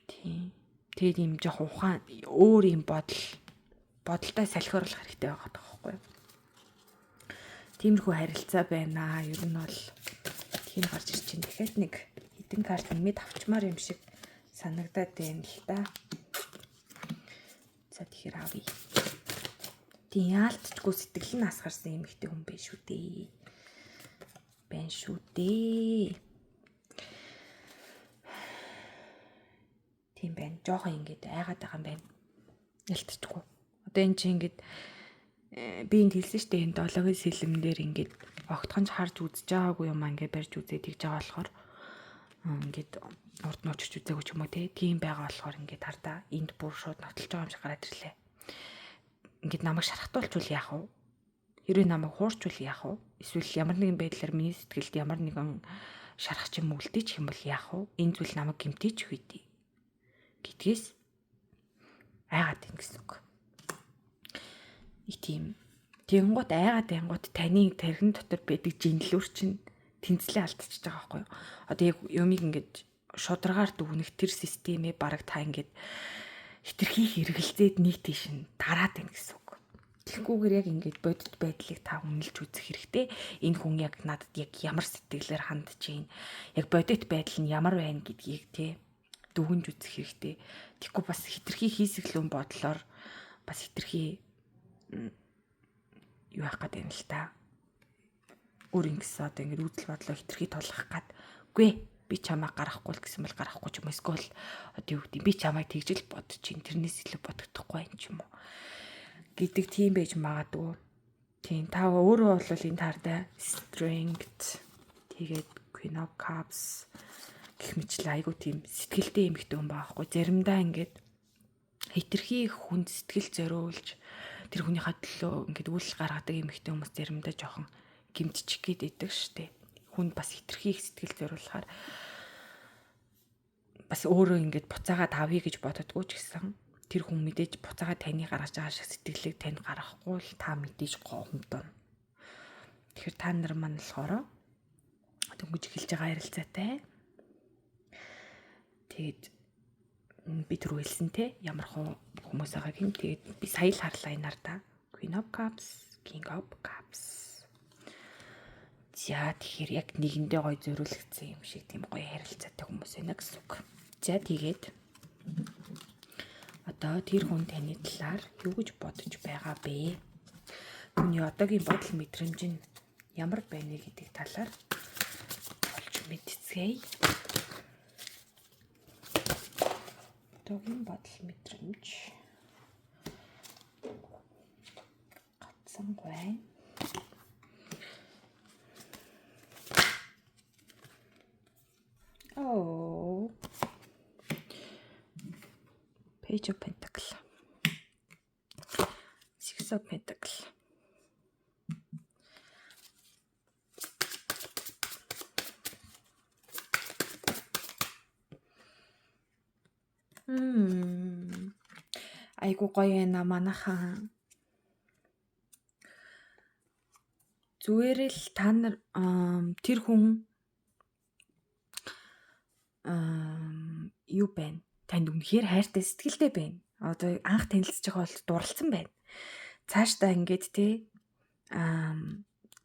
Тий. Тэгээд ийм жоохон ухаан өөр юм бодолтой салхиорлох хэрэгтэй байгаа байхгүй юу. Тиймэрхүү харилцаа байна. Ер нь бол тийм гарч ир чинь дахиад нэг хитэн карт нэмээд авчмаар юм шиг санагдаад байна л да. За тэгэхээр авъя. Тийм яалтчгүй сэтгэл нь асгарсан юм ихтэй хүн байх шүү дээ. Бэн шүү дээ. Тийм байна. Жохон ингээд айгаад байгаа юм байна. Ялтчгүй. Одоо энэ чинь ингээд би энд хэлсэн шүү дээ энэ долоогийн сэлэмдэр ингээд огтхонч харж үзэж байгаагүй юм ингээд барьж үзээд тэгж байгаа болохоор ингээд урд нь очиж үзээгүй ч юм уу тийм байгаа болохоор ингээд хардаа энд бүр шууд нотолж байгаа юм шиг гараад ирлээ. Ингээд намайг шархтуулчвал яах вэ? Хэрвээ намайг хуурчвал яах вэ? Эсвэл ямар нэгэн байдлаар миний сэтгэлд ямар нэгэн шарах ч юм үлдээч юм бол яах вэ? Энэ зүйл намайг гэмтээч үгүй гэдгээс айгаад ин гэсэн үг. Тийм. Тэгэнгუთ айгаад ангууд таны тархин дотор байдаг жинлүүр чинь тэнцлээ алдчихж байгаа байхгүй юу? Одоо яг юмыг ингээд шударгаар дүгнэх тэр системээ бараг та ингээд хитрхийг эргэлзээд нэг тийш нь дараад байна гэсэн үг. Тэгэхгүйгээр яг ингээд бодит байдлыг та үнэлж үзэх хэрэгтэй. Энэ хүн яг надад яг ямар сэтгэлээр хандж байна? Яг бодит байдал нь ямар байна гэдгийг тий дүгнж үзэх хэрэгтэй. Тэгэхгүй бас хитрхий хийсгэлэн бодлоор бас хитрхий юу яах гээд байна л та. Өөр ингэсэн одоо ингээд үзэл бодлоо хитрхий тулгах гээд үгүй би чамайг гаргахгүй л гэсэн бол гарахгүй ч юм эсвэл одоо юу гэдэг би чамайг тэгжэл бодож чинь тэрнээс илүү бодогдохгүй юм ч юм уу гэдэг тийм байж магадгүй. Тийм та өөрөө бол энэ таартай strength тэгээд queen of cups гэх мэтлээ айгу тийм сэтгэлтэй эмэгтэй хүн байхгүй. Заримдаа ингээд хитрхий хүнд сэтгэл зориулж тэр хүнийхээ төлөө ингээд үйл гаргадаг эмэгтэй хүмүүс заримдаа жоохон гимтчих гээд идэг штеп. Хүн бас хитрхий их сэтгэл зориулахаар бас өөрөө ингээд буцаагаад авъя гэж бододгүй ч гэсэн тэр хүн мэдээж буцаагаад таны гаргаж байгаа шиг сэтгэлийг танд гаргахгүй л та мэдээж гомдоно. Тэгэхээр та нар маань болохоор дөнгөж эхэлж байгаа харилцаатай. Тэгээд би түрүү хэлсэн те ямар хүмүүс байгааг юм. Тэгээд би сая л харлаа энаар та. Queen of Cups, King of Cups. За тэгэхээр яг нэгэндээ гоё зориулагдсан юм шиг тийм гоё харилцаатай хүмүүс байна гэсэн үг. За тэгээд одоо тэр хүн таны талаар юу гэж бодож байгаа бэ? Түүний одоогийн бодол мэдрэмж нь ямар байна гэдэг талаар олж мэдцгээе. Одоогийн бодол мэдрэмж гацсан байна. Oh. Page of Pentacle. Six of Pentacle. Айгу гоё байна манайхан. Зүгээр л та нар тэр хүн юу байна? Танд үнэхээр хайртай сэтгэлтэй байна. Одоо анх танилцж байгаа бол дурлцсан байна. Цаашдаа ингээд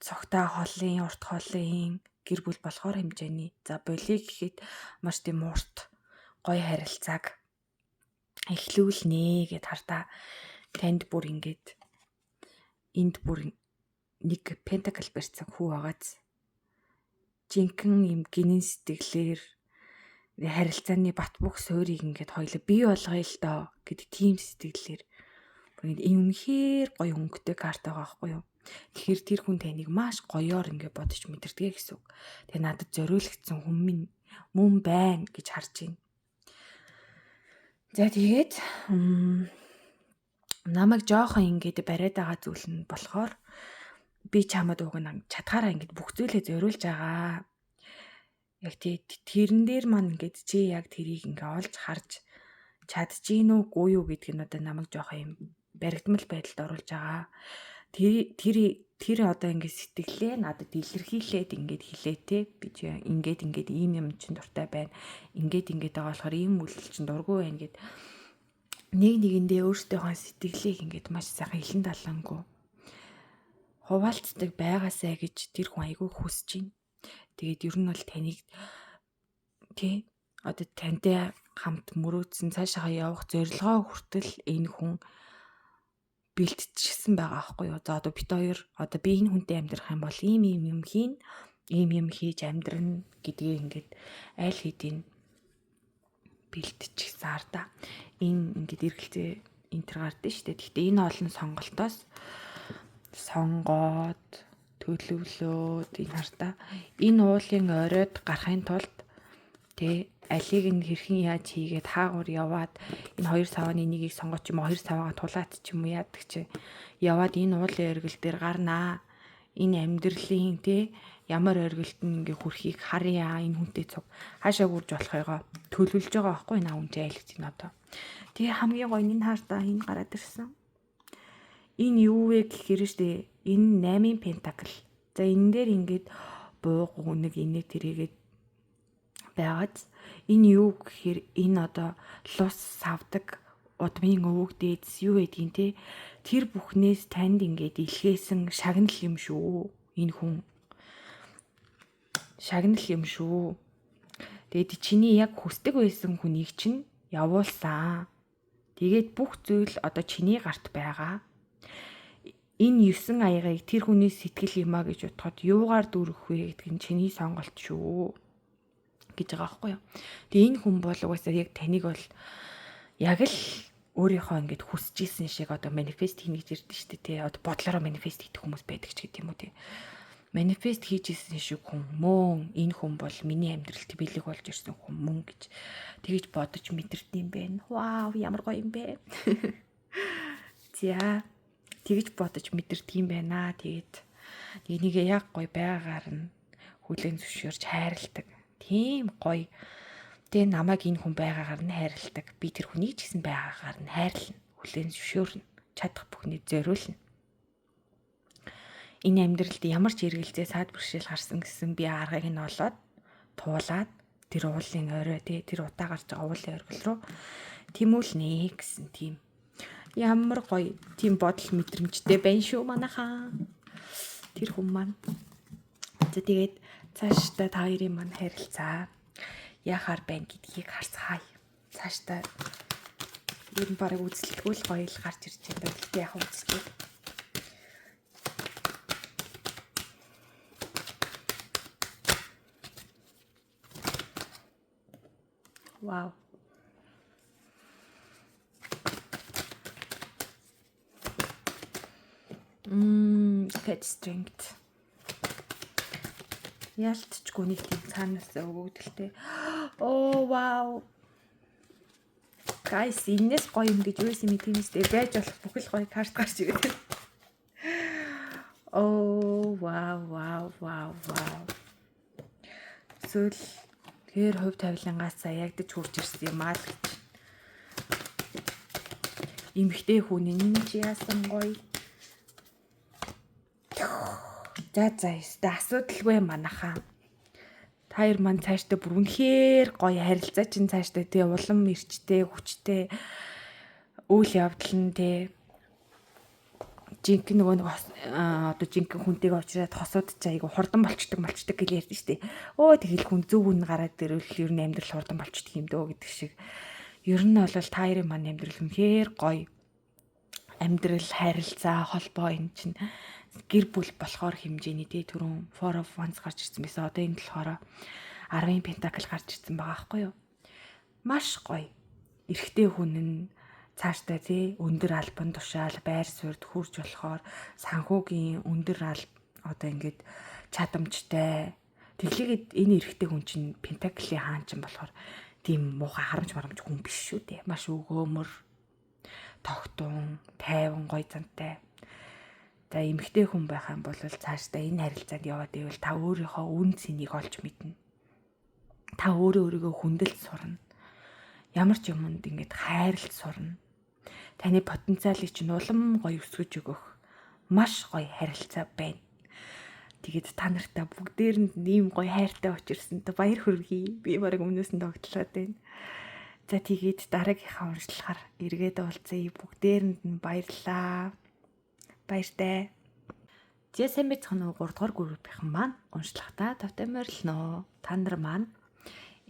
цогтой хоолын, урт хоолын гэр бүл болохоор хэмжээний. За болиг гэхэд маш тийм урт гоё харилцааг эхлүүлнэ гэд хартаа танд бүр ингээд энд бүр нэг пентакл барьсан хүү байгааз жинхэнэ юм гинэн сэтгэлээр харилцааны бат бөх суурийг ингээд хоёлоо бий болгоё л доо гэдэг тийм сэтгэлээр бүр ингээд үнэхээр гоё өнгөтэй карт байгаа байхгүй юу. Тэгэхээр тэр хүн таныг маш гоёор ингээд бодож мэдэрдэг гэсэн үг. Тэгээ надад зориулагдсан хүн минь мөн байна гэж харж байна. За тэгээд намайг жоохон ингээд бариад байгаа зүйл нь болохоор би чамд уг нь чадхаараа ингээд бүх зүйлээ зориулж байгаа. Яг тэрэн дээр маань ингээд чи яг тэрийг ингээ олж харж чадчихээн үгүй юу гэдг нь одоо намайг жоохон юм баригдмал байдалд оруулж байгаа. Тэр одоо ингээ сэтгэлээ надад илэрхийлээд ингээд хилээтэй би чи ингээд ийм юм чин дуртай байна. Ингээд байгаа болохоор ийм үйлдэл чин дургүй байна гэд нэг нэгэндээ өөртөөхөө сэтгэлийг ингээд маш сайхан илэн далангуу хуваалцдаг байгаасаа гэж тэр хүн айгүй хүсэж байна. Тэгээд ер нь бол таныг одоо тантай хамт мөрөөдсөн цаашаа явах зорилгоо хүртэл энэ хүн бэлтжсэн байгаа аахгүй юу. За одоо бит хоёр одоо би энэ хүнтэй амьдрах юм бол ийм юм хийн, ийм юм хийж амьдрна гэдгийг ингээд аль хэдийн бэлтжсэн ардаа. Энэ ингээд эргэлзээ энтер гардаг шүү дээ. Гэхдээ энэ олон сонголтоос сонгоод төлөвлөөд энэ хартаа энэ уулын оройд гарахын тулд алийг нь хэрхэн яаж хийгээд хаагур яваад энэ хоёр савааны нэгийг сонгоч юм уу хоёр саваагаа тулаад ч юм уу яадаг чи яваад энэ уулын оргил дээр гарнаа энэ амьдралын ямар оргилд нь ингээ хүрхийг харъя энэ хүнтэй цуг хаашаа гурж болохыгоо төлөвлөж байгаа байхгүй наа үнтэй айлгцэн одоо тэгээ хамгийн гоё энэ хартаа энэ гараад ирсэн. Энэ юу вэ гэхээр штэ энэ 8-ын пентакл. За энэ дээр ингээд бууг үнэг инээ тэрийгээд байгааз энэ юу гэхээр энэ одоо лус савдаг удмын өвөг дээдс юу гэдгийг тэр бүхнээс танд ингээд илгээсэн шагнал юм шүү. Энэ хүн шагнал юм шүү. Тэгээд чиний яг хүсдэг байсан хүнийг чинь явуулсан. Тэгээд бүх зүйл одоо чиний гарт байгаа. Энэ 9 аягийг тэр хүний сэтгэл юмаа гэж бодоход юугаар дүүрэх вэ гэдэг нь чиний сонголт шүү гэж байгаа байхгүй юу. Тэгээ энэ хүн бол угаасаа яг таныг бол яг л өөрийнхөө ингээд хүсэж исэн шиг одоо манифест хийж ирдэ штэ тий. Одоо бодлороо манифест хийх хүмүүс байдаг ч гэдэг юм уу тий. Манифест хийж исэн шиг хүн мөн энэ хүн бол миний амьдралд бэлэг болж ирсэн хүн мөн гэж тэгэж бодож мэдэрдэм бэ. Вау ямар гоё юм бэ. За тэгж бодож мэдэрдэг юм байна. Тэгээд энийг яг гоё байгаагаар нь хүлээн зөвшөөрч хайрладаг. Тийм гоё. Тэгээ намайг энэ хүн байгаагаар нь хайрладаг. Би тэр хүнийг ч гэсэн байгаагаар нь хайрлна. Хүлээн зөвшөөрнө. Чадах бүхний зориулна. Энэ амьдралд ямар ч эргэлзээ саад бэрхшээл гарсан гэсэн би аргыг нь олоод туулаад тэр уулын орой тэр утаа гарч байгаа уулын оргил руу тэмүүлнэ гэсэн тийм ямар гоё тийм бодол мэдрэмжтэй байна шүү манайхаа. Тэр хүн маань. За тэгээд цаашдаа та хоёрын маань харилцаа яахаар байна гэдгийг харцгаая. Цаашдаа ер нь барыг үзэлтгүй л гоё л гарч ирж байгаа. Гэхдээ яг үзлээ. Вау. Pet strength. Ялтчгүй нэг тийм цаанаас өгөгдөлтэй. Оо вау. Guys, энэс гоё юм гэж юусэн мэт юм сте байж болох бүхэл гоё карт гарч ирээд. Оо вау. Эсвэл тэр хувь тавилангаасаа ягдаж хурж ирсэн юм аа л гэж. Эмхтэй хүн энэ чи яасан гоё. За ёстой асуудалгүй манайхаа. Таяр маань цаашдаа бүр үнэхээр гоё харилцаа чинь цаашдаа тий улам эрчтэй, хүчтэй үйл явдал нь тий жинхэнэ нөгөө одоо жинхэнэ хүнтэйгээ уулзраад хосуудч айгу хурдан болчдөг гэж ярьдэн штэ. Өө тэгэл хүн зөв үн гараад ирвэл ер нь амьдрал хурдан болчдөг юм дөө гэдэг шиг. Ер нь бол таярын маань амьдрал үнэхээр гоё. Амьдрал, харилцаа, холбоо энэ чинь гэр бүл болохоор хэмжээний тий түрүүн Four of Wands гарч ирсэн байсан. Одоо энэ болохоор 10 Pentacle гарч ирсэн байгаа байхгүй юу? Маш гоё. Эрэгтэй хүн нь цаашдаа тий өндөр албан тушаал, байр суурьд хүрж болохоор санхүүгийн өндөр одоо ингээд чадамжтай. Тэглээгээд энэ эрэгтэй хүн чинь Pentacle-ийн хаан чинь болохоор тийм муухай харамж хүн биш шүү дээ. Маш өгөөмөр, тогтун, тайван, гоё зантай. За эмэгтэй хүн байх юм бол цаашдаа энэ харилцаанд яваад ивэл та өөрийнхөө үн цэнийг олж мэднэ. Та өөрийгөө хүндэлж сурна. Ямар ч юмд ингэж хайрлж сурна. Таны потенциалыг чинь улам гоё өсгөж өгөх маш гоё харилцаа байна. Тэгээд та нартай бүгдээрэнд ийм гоё хайртай очирсанд баяр хүргэе. Би бараг өмнөөс нь тогтлоод байна. За тэгээд дараагийнхаа уншлахаар эргээд уулзъя. Бүгдээрэнд нь баярлалаа. Баяртай. Зэсэн мэцхан 3 дугаар группийн маань уншлахтаа тавтай морилно. Та нар маань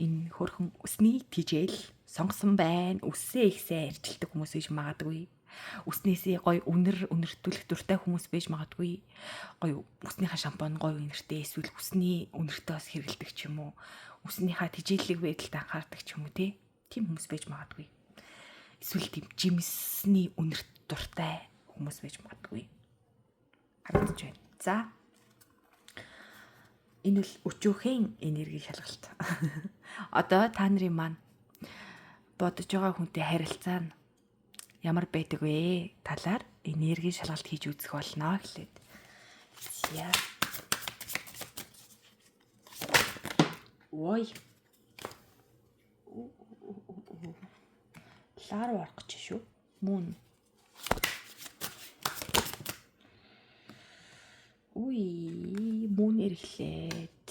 энэ хөрхөн өсний тижэл сонгосон байна. Өссөө ихсээ арчилдаг хүмүүс биш магадгүй. Өснээсээ гоё үнэртүүлэх дуртай хүмүүс байж магадгүй. Гоё өснийхаа шампунь гоё үнэртэй эсвэл өсний үнэртэй бас хэрэгэлдэг ч юм уу. Өснийхаа тижээлэг байдалд анхаардаг ч юм уу тийм хүмүүс байж магадгүй. Эсвэл тийм жимсний үнэрт дуртай хүмүүс байж магадгүй. Харагдаж байна. За. Энэ бол өчүүхэн энерги шалгалт. Одоо та нарын маань бодож байгаа хүнтэй харилцаа нь ямар байдаг вэ? Талаар энерги шалгалт хийж үзэх болно гэхлээд. Яа. Ой. Лаар орох гэж шүү. Мөн. Уй, мөнэр эхлээд.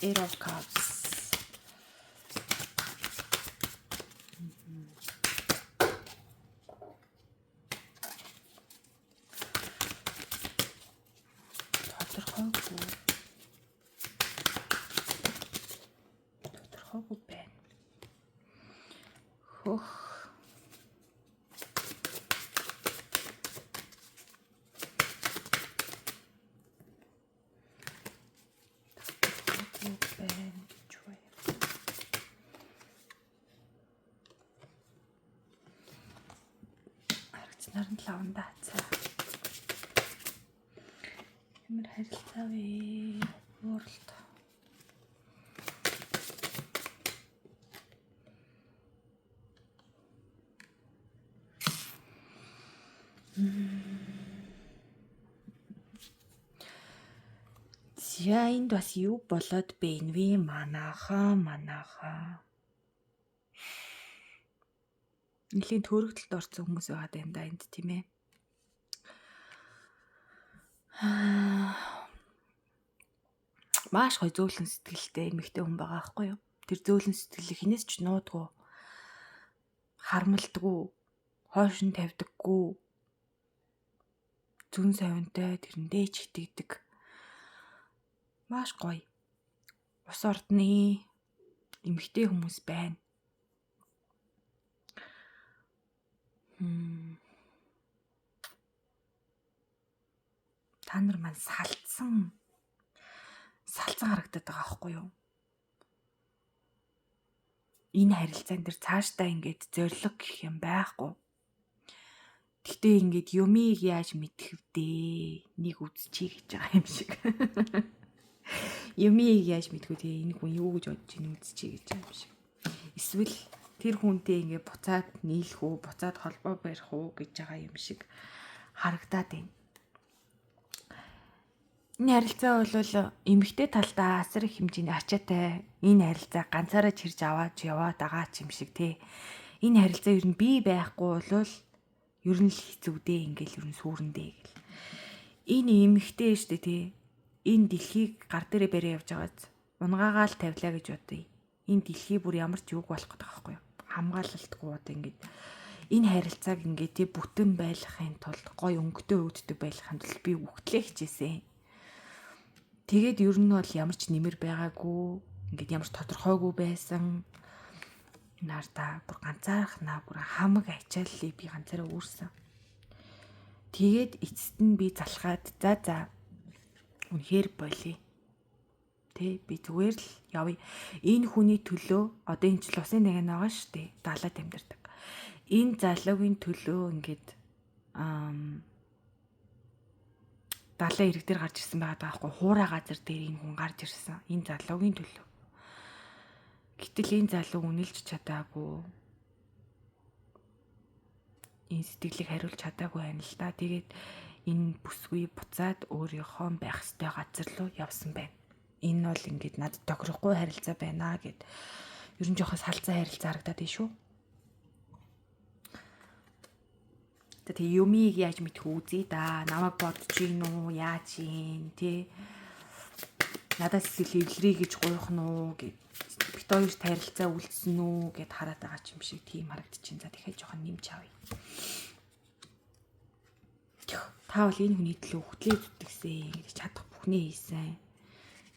Eight of Cups. Тодорхойгүй байна. Хөх. Наран лаванда хацаа. Ямар харилцаа вэ? World. За энд бас юу болоод байна вэ? Манааха. Нэлийн төрөгдөлд орсон хүмүүс байгаа юм да энд тийм ээ. Маш гоё зөөлөн сэтгэлтэй эмэгтэй хүн байгаа байхгүй юу? Тэр зөөлөн сэтгэлийг хинээс ч нуудгүй, харамлдаггүй, хойш нь тавьдаггүй, зүн совинтай тэрэндээ ч итгэдэг. Маш гоё. Ус ордны эмэгтэй хүмүүс байна. Та нар маань салцсан харагдаад байгаа байхгүй юу? Энэ харилцаан дээр цаашдаа ингээд зориг гэх юм байхгүй. Гэхдээ ингээд юмыг яаж мэдэх вдээ? Нэг үзчихье гэж байгаа юм шиг. Юмыг яаж мэдэх вэ? Энэ хүн юу гэж бодож ийн үзчихье гэж байгаа юм шиг. Эсвэл тэр хүнтэй ингээд буцаад нийлэх үү, буцаад холбоо барих уу гэж байгаа юм шиг харагдаад байна. Энэ харилцаа бол эмэгтэй талдаа асар их хэмжээний ачаатай. Энэ харилцаа ганцаараа чирж аваад яваад байгаа ч юм шиг тий. Энэ харилцаа ер нь бий байхгүй бол ер нь л хэцүүдээ ингээл ер нь сүрэндээ гэл. Энэ эмэгтэй штэ тий. Энэ дэлхийг гар дээрээ бариа явж байгааз унгаагаал тавилаа гэж бодъё. Энэ дэлхий бүр ямар ч юг болох гэдэг байхгүй юу? Хамгаалалтгүй одоо ингээд энэ харилцааг ингээд тий бүтэн байлгахын тулд гой өнгөтэй өвддөг байлгахын тулд би үхтлээ хичээсэн. Тэгээд ер нь бол ямар ч нэмэр байгаагүй, ингээд ямар ч тодорхойгүй байсан. Нарта бүр ганцаархнаа бүр хамаг ачааллыг би ганцаараа үүрсэн. Тэгээд эцэст нь би залхаад за үнэхээр болий. Тэ би зүгээр л явъя. Энэ хүний төлөө одоо энэ ч усын нэг байгаа шүү дээ. Далаад амьдардаг. Энэ залуугийн төлөө ингээд далаа ирэг дээр гарч ирсэн байгаа даахгүй хуурай газар дээр энэ хүн гарч ирсэн. Энэ залуугийн төлөө. Гэтэл энэ залуу үнэлж чадаагүй. Энэ сэтгэлийг хариулж чадаагүй байна л да. Тэгээд энэ бүсгүй буцаад өөрийнхөө байх ёстой газар руу явсан байна. Энэ бол ингээд над тохирохгүй харилцаа байна гэд. Ер нь жоохоо салцсан харилцаа харагдаад байна шүү. Тэгээ юмыг яаж мэдэх үзье да. Намайг бодож гин үү, яаж юм те. Надаас сэтгэл эвлэрий гэж гуйх нь уу гэд. Бит хоёрт харилцаа үлдсэн үү гэд хараад байгаа ч юм шиг тийм харагдчихээн. За дахиад жоохон нэмж авъя. Та бол энэ хүний төлөө хөтлөө зүтгэсэн гэж чадах бүхнээ хийсэн.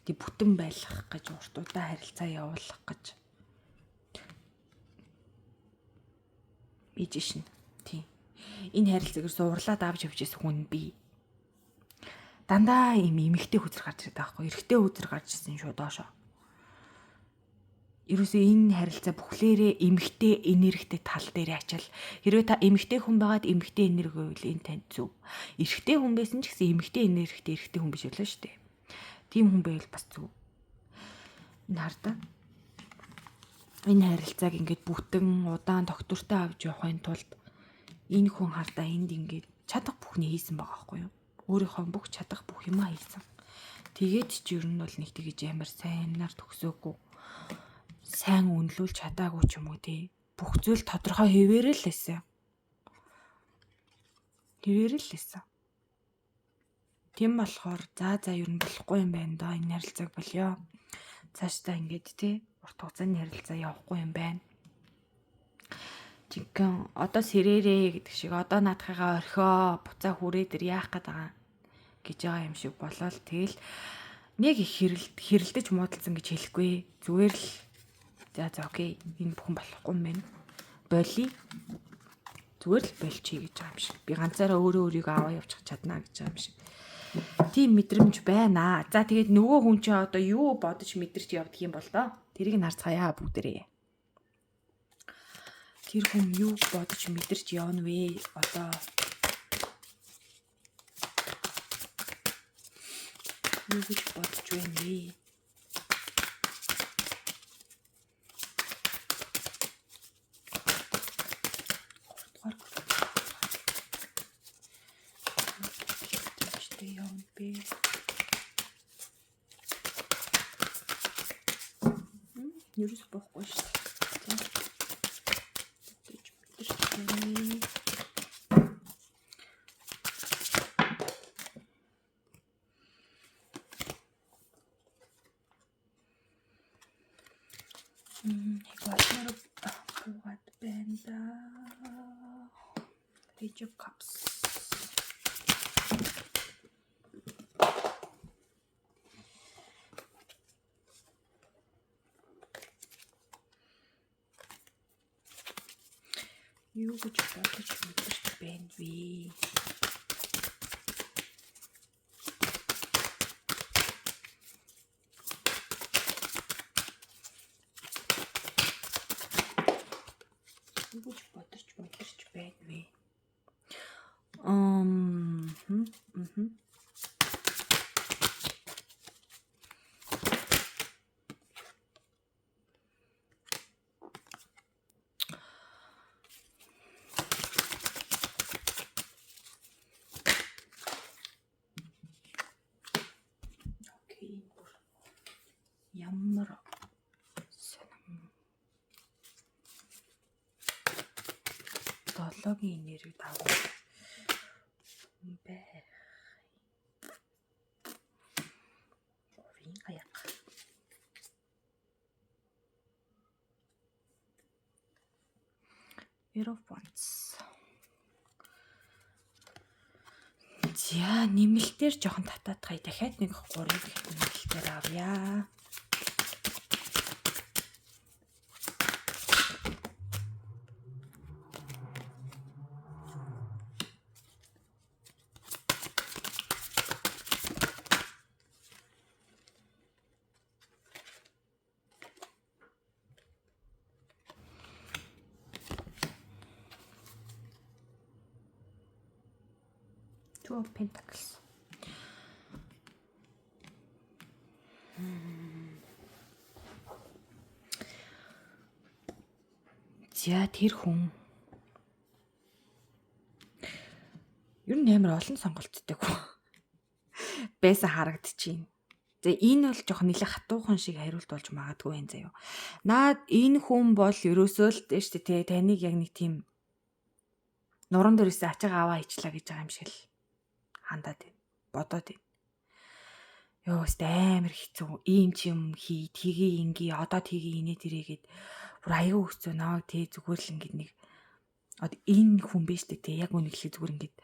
Тэг бүтэн байлгах гэж урт удаа харилцаа явуулах гэж. Бижишин. Тийм. Энэ харилцаагаар суурлаад авч явжсэн хүн би. Дандаа юм эмэгтэй хүзэр гарч ирээд байгаа хгүй. Эрэгтэй хүзэр гарч ирсэн шүү доошо. Ерөөсөө энэ харилцаа бүхлээрээ эмэгтэй энергитэй тал дээр ачаал. Хэрвээ та эмэгтэй хүн байгаад эмэгтэй энерги байвал энэ танд зөв. Эрэгтэй хүн байсан ч гэсэн эмэгтэй энергитэй эрэгтэй хүн биш болоо шүү дээ. Тийм хүн байвал бас зөв. Энэ хардаа. Энэ харилцааг ингээд бүтэн удаан доктортой авч явахын тулд энэ хүн хардаа энд ингээд чадах бүхний хийсэн байгаа байхгүй юу? Өөрийнхөө бүх чадах бүх юмаа хийсэн. Тэгээд ч ер нь бол нэг тэгэж амар сайн нар төгсөөгүй. Сайн үнэлүүлж чадаагүй ч юм уу тий. Бүх зүйл тодорхой хэвээрэл л байсан. Хэвээрэл л байсан. Тийм болохоор за ер нь болохгүй юм байна доо энэ харилцааг болёо. Цаашдаа ингээд тий урт хугацааны харилцаа явахгүй юм байна. Жинхэнэ одоо сэрээрээ гэдэг шиг одоо наадхыгаа орхио буцаа хүрээ дээр яах гээд байгаа гэж байгаа юм шиг болол тэгэл нэг их хэрэлдэж муудалсан гэж хэлэхгүй. Зүгээр л за окей энэ бүхэн болохгүй юм байна. Боли. Зүгээр л болчихъя гэж байгаа юм шиг. Би ганцаараа өөрийгөө аваа явуучих чадна гэж байгаа юм шиг. Тийм мэдрэмж байна. За тэгээд нөгөө хүн чинь одоо юу бодож мэдэрч явдаг юм бол доо. Тэрийг нь харцгаая бүгдээрээ. Тэр хүн юу бодож мэдэрч явна вэ? Одоо юу гэж бодож байна вэ? Ерөөс бохгүй шүү дээ. Хэгвалмаар буугаад байна да. Page of Cups. Юу гэж бодож мэдэрч байна вэ? Юу ч бодорч байна вэ? Ам окей. Ямар долоогийн нэрийг дагуу бэ? Овин гаяг. Earphones. За, нэмэлтээр жоохон татаатгая. Дахиад нэг 3-ыг нэмэлтээр авъя. Two of Pentacles. За, тэр хүн ер нь амар олон сонголттой хүн байсан харагдчихээн. За, энэ бол жоохон нэлээд хатуухан шиг хариулт болж магадгүй байх заяа. Наад энэ хүн бол ерөөсөө л дээ шүү дээ, таныг яг нэг тийм нуран дээрээс ачаага аваа ичлаа гэж байгаа юм шиг л хандаад байна. Бодоод байна. Йоо, амар хэцүү. Ийм ч юм хий, тгий инги, одоо тгий инээ тэрээгээд бүр аягүй хэцүү наваг тий зүгээр л ингэдэг нэг энэ хүн биш дээ, яг үнэхээр зүгээр ингээд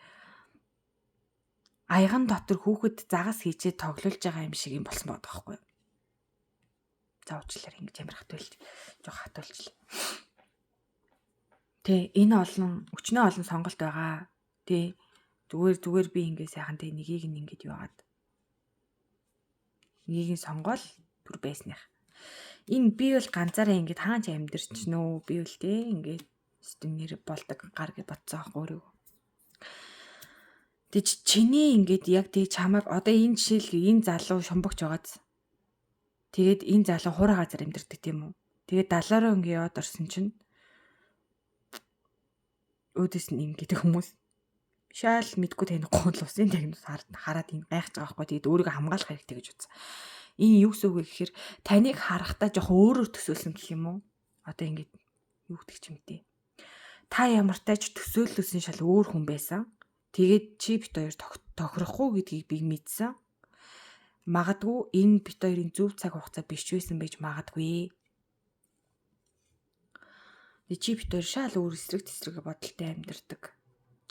аяган дотор хүүхэд загас хийчээ тоглуулж байгаа юм шиг юм болсон байгаа байхгүй юу? За уучлаарай ингэж амар хатуулж, жоох хатуулж. Тэ энэ өчнөө олон сонголт байгаа. Тэ зүгээр би ингэ сайхан тэ нэгийг ингэж яагаад. Нэгийг сонгоол түр байсных. Энэ би бол ганцаараа ингэж хаан ч амьдэрчнөө би бол тэ ингэж системээр болдог гар гэж бодсон аахгүй өөрөө. Тэг чиний ингэж яг тэг чамайг одоо энэ жишээл энэ залуу шумбагч байгааз. Тэгээд энэ залуу хураа газар амьдэрдэг тийм үү. Тэгээд 70-аар ингэ яваад орсон чинь өөдөөс нь ингэдэг хүмүүс шаал мэдгүй танихгүй л усын тагнуус хараад энэ гайхаж байгаа байхгүй. Тэгээд өөрийгөө хамгаалах хэрэгтэй гэж үзсэн. Энэ юу гэсэн үг вэ гэхээр таныг харахтаа жоохон өөрөөр төсөөлсөн гэх юм уу? Одоо ингэ юу гэдэг ч юм тий. Та ямартай ч төсөөллөсөн шал өөр хүн байсан. Тэгээд чи бит хоёр тохирохгүй гэдгийг би мэдсэн. Магадгүй энэ бит хоёрын зөв цаг хугацаа биш байсан байж магадгүй. Чи бит хоёр шал өөр эсрэг бодолтой амьдардаг.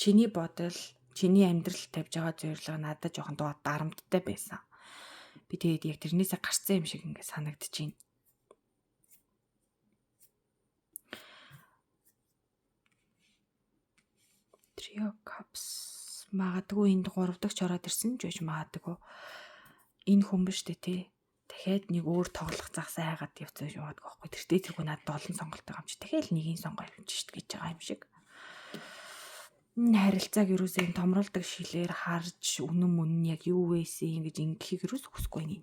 Чиний бодол, чиний амьдрал тавьж байгаа зорилго надад жоохон дарамттай байсан. Би тэгээд яг тэрнээсээ гарцсан юм шиг ингээд санагдчихээн. Trio Cups магадгүй энд 3 дахь ороод ирсэн ч байж магадгүй. Энэ хүн биш үү те. Дахиад нэг өөр тоглох загсаа хайгаад явцсан юм байдаг байхгүй. Тэр хүн надад олон сонголт байгаа юм чи. Дахиад нэгийг сонгоё юм чи гэж байгаа юм шиг. Энэ харилцааг юусоо энэ томролдог шилээр харж үнэн яг юу вэсэн гэж ингэхийг юус хүсэхгүй нэ.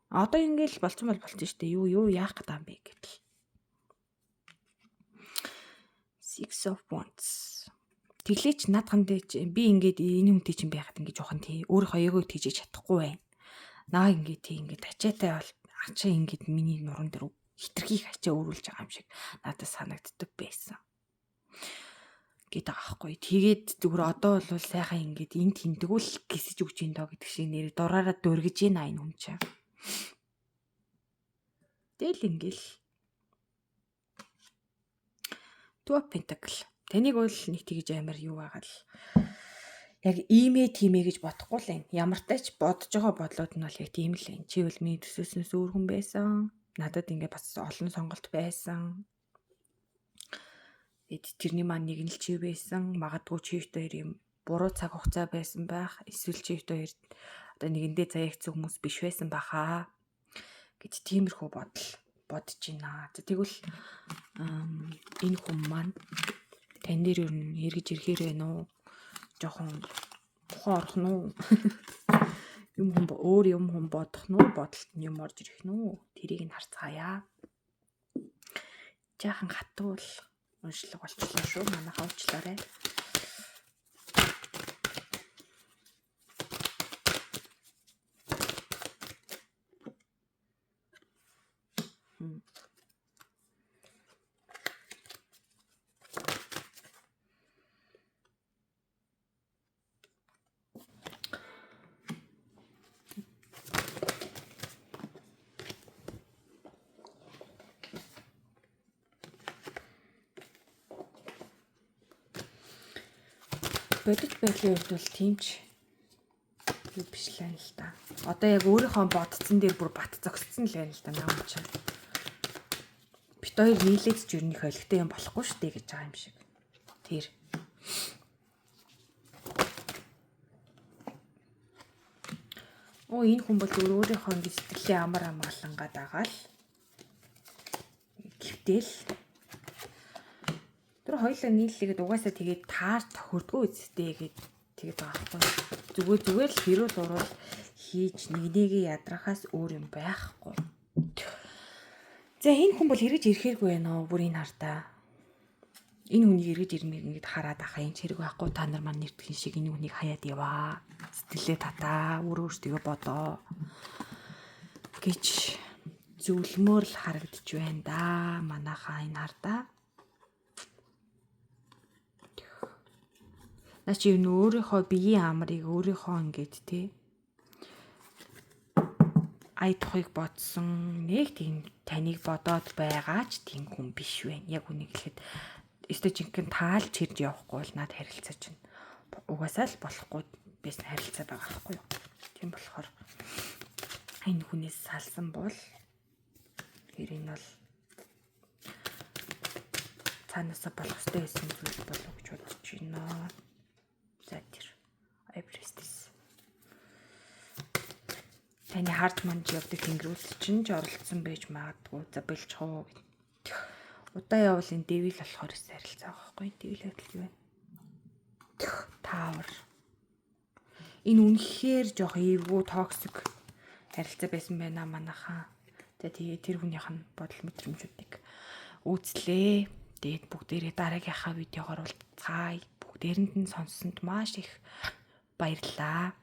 Одоо ингээл болцсон штэ. Юу яах гэдэг юм бэ гэтэл. Six of Wands. Тэглээч надхан дээр би ингээд энэ үнтэй чинь байхад ингээд жоохон тий өөрийнхөө эгоог тийжэж чадахгүй байна. Наа ингээд тий ингээд ачаатай бол ачаа ингээд миний нуран дээр хитрхийг ачаа өөрүүлж байгаа юм шиг надад санагддаг байсан. Гэдэг аахгүй. Тэгээд зүгээр одоо бол сайхан ингээд энд тэмдгүүл гисэж өгч ин доо гэдэг шиг нэр дураараа дөргиж ийна энэ хүн чинь. Тэгэл ингээл Two of Pentacles. Таныг бол нэг тэгж амар юу байгаа л яг иймээ тиймээ гэж бодохгүй л энэ. Ямар тач бодож байгаа бодлууд нь бол яг тийм л энэ. Чи бол миний төсөөснөөс өөр хүн байсан. Надад ингээд бас олон сонголт байсан. Тэрний маань нэг нь л чи байсан. Магадгүй чивт хоёр юм буруу цаг хугацаа байсан байх. Эсвэл чивт хоёр одоо нэгэндээ заяагцсан хүмүүс биш байсан баха гэж тиймэрхүү бодол бодож байна. За тэгвэл энэ хүн маань тань дээр ер нь эргэж ирэхээр байна уу? Жохон ухаан орох нь уу? Юм хүн өөр юм хүн бодох нь уу? Бодолт нь юм орж ирэх нь уу? Тэрийг нь харцгаая. Жаахан хатуул уншлаг болчихлоо шүү. Манайхаа уучлаарай. Бодит байдлын хувьд бол тиймч юу биш л байна л да. Одоо яг өөрийнхөө бодцсон дээр бүр бат зогссон л байна л да наам чинь. Бит хоёр нийлээд ч юу нэг холигтой юм болохгүй шүү дээ гэж байгаа юм шиг. Тэр. Энэ хүн бол өөрийнхөө ингэ сэтгэлийн амар амгалангаа дагаал. Гэвтэл тэр хоёулаа нийллээгээд угаасаа тэгээд таар тохирдгүй үсттэй гэд тэгээд байгаа байхгүй. Зүгээр л хэрүүл урал хийж нэгнийгээ ядрахаас өөр юм байхгүй. За энэ хүн бол эргэж ирэхээргүй байна уу? Бүр энэ хартаа. Энэ хүнийг эргэж ирнэ гэд хараад ахаа энэ хэрэг байхгүй. Та нар маань нэгтгэн шиг энэ хүнийг хаяад яваа. Сэтгэлээ татаа, өөрөөсөө бодоо гэж зөвлөмөр л харагдаж байна да. Манайхаа энэ хартаа. Начи юу өөрийнхөө биеийн амрыг өөрийнхөө ингээд тий ай тухыг бодсон нэг тийм таныг бодоод байгаа ч тийм хүн биш вэ. Яг үнийг хэлэхэд өстө жинхэнэ таалж хэрж явахгүй бол над харилцаа чинь угаасаа л болохгүй байсан харилцаа байгаа байхгүй юу. Тийм болохоор энэ хүнээс салсан бол тэр энэ бол цаанаасаа болох ёстой байсан зүйл болов гэж бодож байна. За тэр айбрэстис. Таны хард манд явдаг тэнгэрүүл чинь ч оролцсон байж магадгүй. За бэлж хоо гэд. Удаа явал энэ дэвил болохоор харилцаа байгаа байхгүй. Дэвил байдал юу вэ? Таавар. Энэ үнэхээр жоох эвгүй токсик харилцаа байсан байна манайхаа. Тэгээ тэр хүнийх нь бодол мэдрэмжүүдийг үүслээ. Тэгээд бүгдээрээ дараагийнхаа видеогоор уулзцаая. Бүгдээрэнд нь сонссонд маш их баярлалаа.